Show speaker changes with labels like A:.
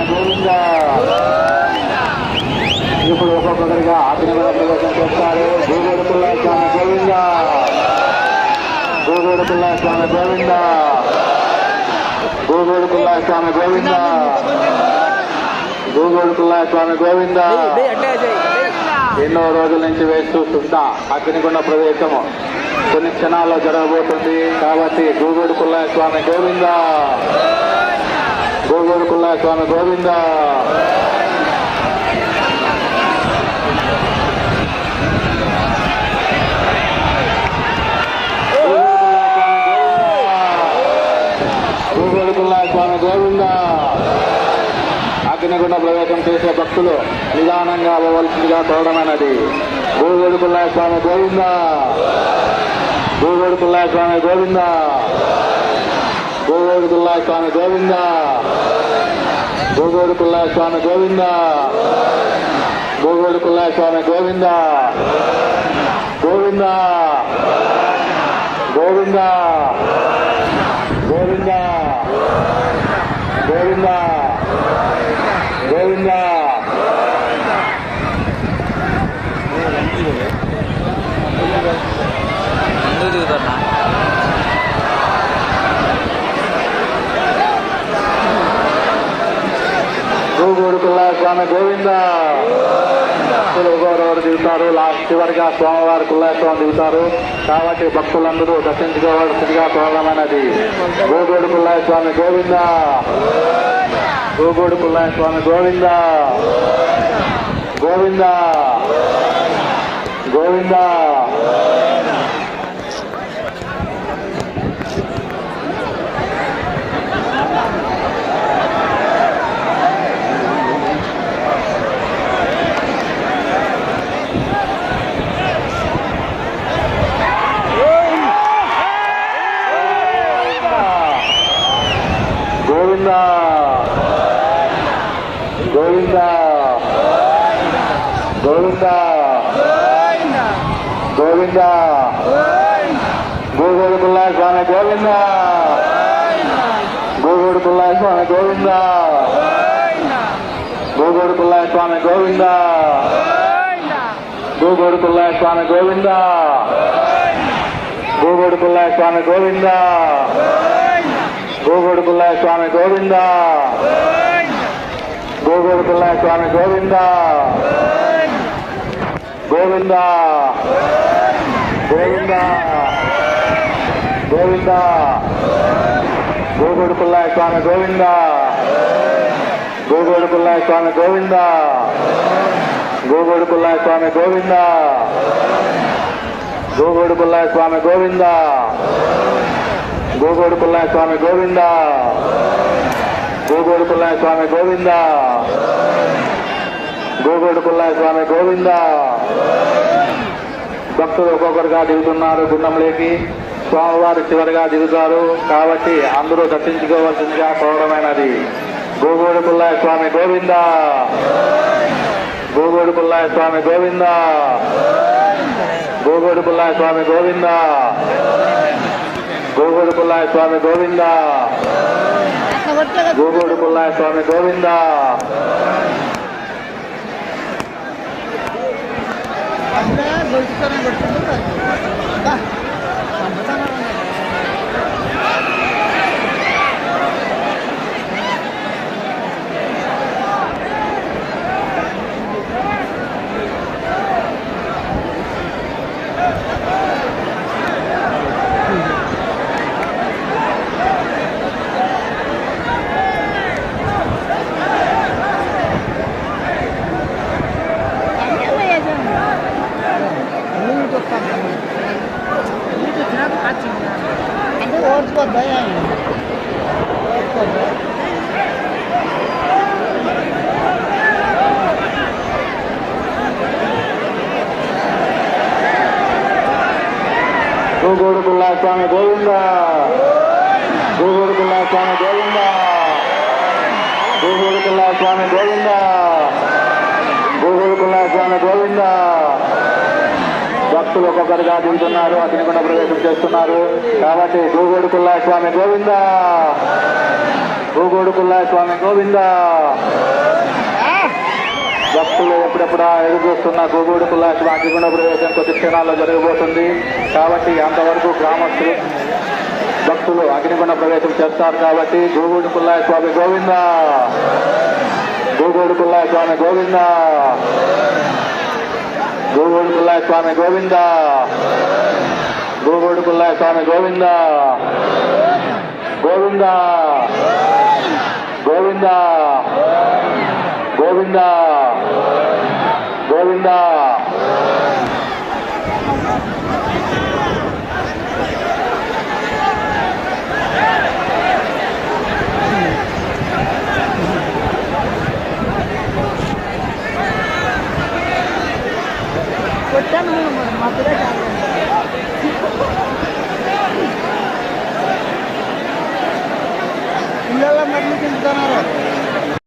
A: స్వామి గోవింద. ఇప్పుడు ఒక్కొక్కరిగా ఆగ్నేయ ప్రవేశం చేస్తారు. గోగోడు పుల్లయ్య స్వామి గోవింద, గోగోడు పుల్లయ్య స్వామి గోవింద, గోగోడు పుల్లయ్య స్వామి గోవింద, గోగోడు పుల్లయ్య స్వామి గోవింద. ఎన్నో రోజుల నుంచి వేస్తూ శుద్ధ అగ్నిగుండ ప్రవేశము కొన్ని క్షణాల్లో జరగబోతుంది. కాబట్టి గోగోడు పుల్లయ్య స్వామి గోవింద, గోగోడు పుల్లయ్య స్వామి గోవింద. గోగోడు పుల్లయ్య స్వామి గోవింద. అగ్నిగుండ ప్రవేశం చేసే భక్తులు నిదానంగా అవ్వవలసిందిగా కోరడమైనది. గోగోడు పుల్లయ్య స్వామి గోవింద, గోగోడు పుల్లయ్య స్వామి గోవింద, గోగోడు పుల్లయ్య స్వామి గోవింద, గోగోడు పుల్లయ్య స్వామి గోవింద, గోగోడు పుల్లయ్య స్వామి గోవింద, గోవింద గోవింద గోవింద గోవింద గోవింద. గోగోడు పుల్లయ్య స్వామి గోవింద. ఒక్కొక్కరు దిగుతారు. లాస్ట్ చివరిగా స్వామివారి పుల్లయ్య స్వామి దిగుతారు. కాబట్టి భక్తులందరూ దర్శించుకోవాల్సిందిగా కోరమైనది. గోగోడు పుల్లయ్య స్వామి గోవింద, గోగోడు పుల్లయ్య స్వామి గోవింద, గోవింద గోవింద. గోవింద గోవింద గోవింద గోవింద. గోగోడు పుల్లయ్య స్వామి గోవింద, గోగోడు పుల్లయ్య స్వామి గోవింద, గోగోడు పుల్లయ్య స్వామి గోవింద, గోగోడు పుల్లయ్య స్వామి గోవింద, గోగోడు పుల్లయ్య స్వామి గోవింద, గోగోడు పుల్లయ్య స్వామి గోవింద, గోగోడు పుల్లయ్య స్వామి గోవింద, గోవింద గోవింద గోవింద. గోగోడు పుల్లయ్య స్వామి గోవింద, గోగోడు పుల్లయ్య స్వామి గోవింద, గోగోడు పుల్లయ్య స్వామి గోవింద, గోగోడు పుల్లయ్య స్వామి గోవింద, గోగోడు పుల్లయ్య స్వామి గోవింద, గోగోడు పుల్లయ్య స్వామి గోవింద, గోగోడు పుల్లయ్య స్వామి గోవింద. భక్తులు ఒక్కొక్కరుగా దిగుతున్నారు గుండంలోకి. స్వామివారు చివరిగా దిగుతారు. కాబట్టి అందరూ దర్శించుకోవాల్సిందిగా కోరడమైనది. గోగోడు పుల్లయ్య స్వామి గోవింద, గోగోడు పుల్లయ్య స్వామి గోవింద, గోగోడు పుల్లయ్య స్వామి గోవింద, గోగోడు పుల్లయ్య స్వామి గోవింద, గోగోడు పుల్లయ్య స్వామి గోవింద. గోగోడు పుల్లయ్య స్వామి గోవింద, గోగోడు పుల్లయ్య స్వామి గోవింద, గోగోడు పుల్లయ్య స్వామి గోవింద, గోగోడు పుల్లయ్య స్వామి గోవింద. భక్తులు ఒక్కొక్కరుగా దిగుతున్నారు. అగ్నిగుండ ప్రవేశం చేస్తున్నారు. కాబట్టి గోగోడు పుల్లయ్య స్వామి గోవింద, గోగోడు పుల్లయ్య స్వామి గోవింద. భక్తులు ఎప్పుడెప్పుడు ఎదురు చూస్తున్న గోగోడు పుల్లయ్య స్వామి అగ్నిగుండ ప్రవేశం కొద్ది క్షణాల్లో జరగబోతుంది. కాబట్టి అంతవరకు గ్రామస్తులు భక్తులు అగ్నిగుండ ప్రవేశం చేస్తారు. కాబట్టి గోగోడు పుల్లయ్య స్వామి గోవింద. గోగోడు పుల్లయ్య స్వామి గోవింద. గోగోడు పుల్లయ్య స్వామి గోవింద. గోగోడు పుల్లయ్య స్వామి గోవింద. గోవింద గోవింద గోవింద గోవింద.
B: పిల్లల మధ్య తింటున్నారు.